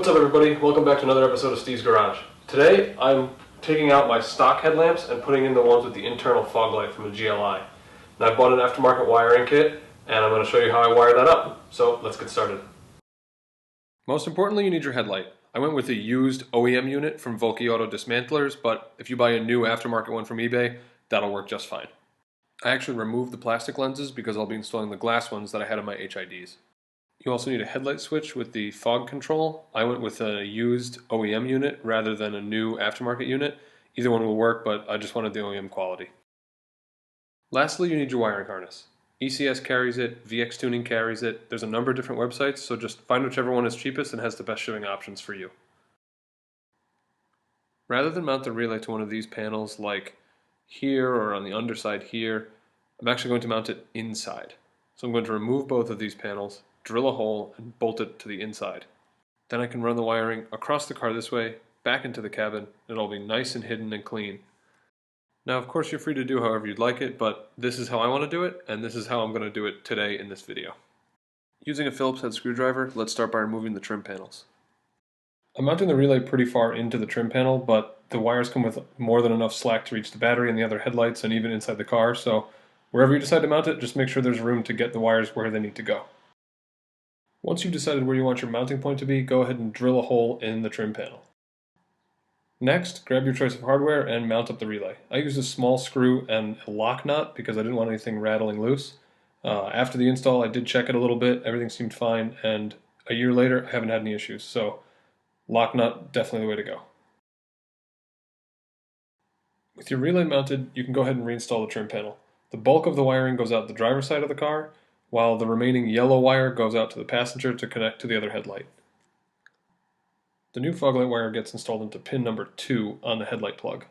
What's up everybody, welcome back to another episode of Stevesgarage. Today I'm taking out my stock headlamps and putting in the ones with the internal fog light from the GLI. And I bought an aftermarket wiring kit and I'm going to show you how I wire that up. So let's get started. Most importantly, you need your headlight. I went with a used OEM unit from Volky Auto Dismantlers, but if you buy a new aftermarket one from eBay, that'll work just fine. I actually removed the plastic lenses because I'll be installing the glass ones that I had on my HIDs. You also need a headlight switch with the fog control. I went with a used OEM unit rather than a new aftermarket unit. Either one will work, but I just wanted the OEM quality. Lastly, you need your wiring harness. ECS carries it, VX Tuning carries it. There's a number of different websites, so just find whichever one is cheapest and has the best shipping options for you. Rather than mount the relay to one of these panels like here or on the underside here, I'm actually going to mount it inside. So I'm going to remove both of these panels, drill a hole, and bolt it to the inside. Then I can run the wiring across the car this way, back into the cabin, and it'll be nice and hidden and clean. Now of course you're free to do however you'd like it, but this is how I want to do it, and this is how I'm going to do it today in this video. Using a Phillips head screwdriver, let's start by removing the trim panels. I'm mounting the relay pretty far into the trim panel, but the wires come with more than enough slack to reach the battery and the other headlights and even inside the car, so wherever you decide to mount it, just make sure there's room to get the wires where they need to go. Once you've decided where you want your mounting point to be, go ahead and drill a hole in the trim panel. Next, grab your choice of hardware and mount up the relay. I used a small screw and a lock nut because I didn't want anything rattling loose. After the install, I did check it a little bit, everything seemed fine, and a year later, I haven't had any issues, so lock nut, definitely the way to go. With your relay mounted, you can go ahead and reinstall the trim panel. The bulk of the wiring goes out the driver's side of the car, while the remaining yellow wire goes out to the passenger to connect to the other headlight. The new fog light wire gets installed into pin number 2 on the headlight plug.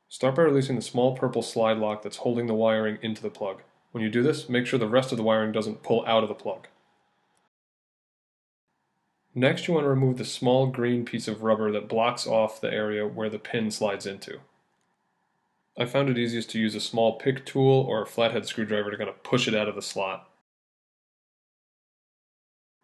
Start by releasing the small purple slide lock that's holding the wiring into the plug. When you do this, make sure the rest of the wiring doesn't pull out of the plug. Next, you want to remove the small green piece of rubber that blocks off the area where the pin slides into. I found it easiest to use a small pick tool or a flathead screwdriver to kind of push it out of the slot.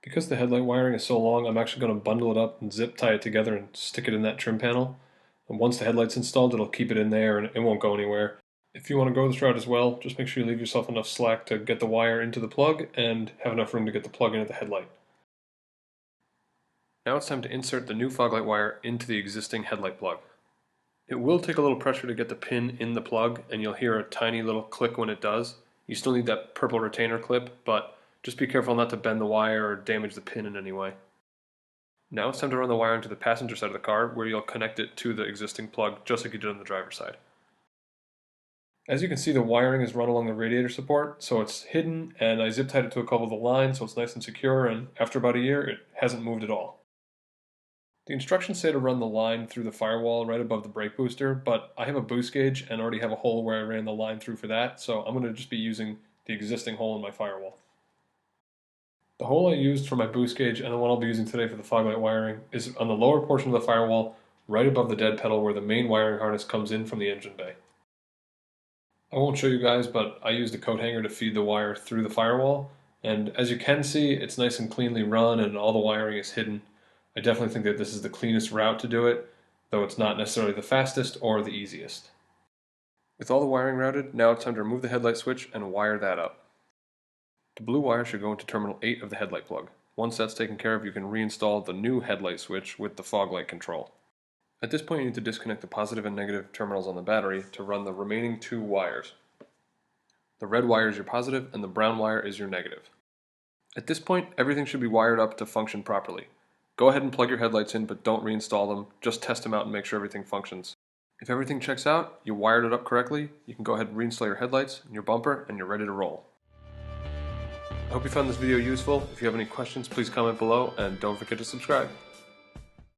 Because the headlight wiring is so long, I'm actually going to bundle it up and zip tie it together and stick it in that trim panel. And once the headlight's installed, it'll keep it in there and it won't go anywhere. If you want to go this route as well, just make sure you leave yourself enough slack to get the wire into the plug and have enough room to get the plug into the headlight. Now it's time to insert the new fog light wire into the existing headlight plug. It will take a little pressure to get the pin in the plug, and you'll hear a tiny little click when it does. You still need that purple retainer clip, but just be careful not to bend the wire or damage the pin in any way. Now it's time to run the wire into the passenger side of the car, where you'll connect it to the existing plug, just like you did on the driver's side. As you can see, the wiring is run along the radiator support, so it's hidden, and I zip tied it to a couple of the lines so it's nice and secure, and after about a year, it hasn't moved at all. The instructions say to run the line through the firewall right above the brake booster, but I have a boost gauge and already have a hole where I ran the line through for that, so I'm going to just be using the existing hole in my firewall. The hole I used for my boost gauge and the one I'll be using today for the fog light wiring is on the lower portion of the firewall, right above the dead pedal where the main wiring harness comes in from the engine bay. I won't show you guys, but I used a coat hanger to feed the wire through the firewall, and as you can see, it's nice and cleanly run and all the wiring is hidden. I definitely think that this is the cleanest route to do it, though it's not necessarily the fastest or the easiest. With all the wiring routed, now it's time to remove the headlight switch and wire that up. The blue wire should go into terminal 8 of the headlight plug. Once that's taken care of, you can reinstall the new headlight switch with the fog light control. At this point, you need to disconnect the positive and negative terminals on the battery to run the remaining 2 wires. The red wire is your positive and the brown wire is your negative. At this point, everything should be wired up to function properly. Go ahead and plug your headlights in, but don't reinstall them. Just test them out and make sure everything functions. If everything checks out, you wired it up correctly, you can go ahead and reinstall your headlights and your bumper, and you're ready to roll. I hope you found this video useful. If you have any questions, please comment below, and don't forget to subscribe.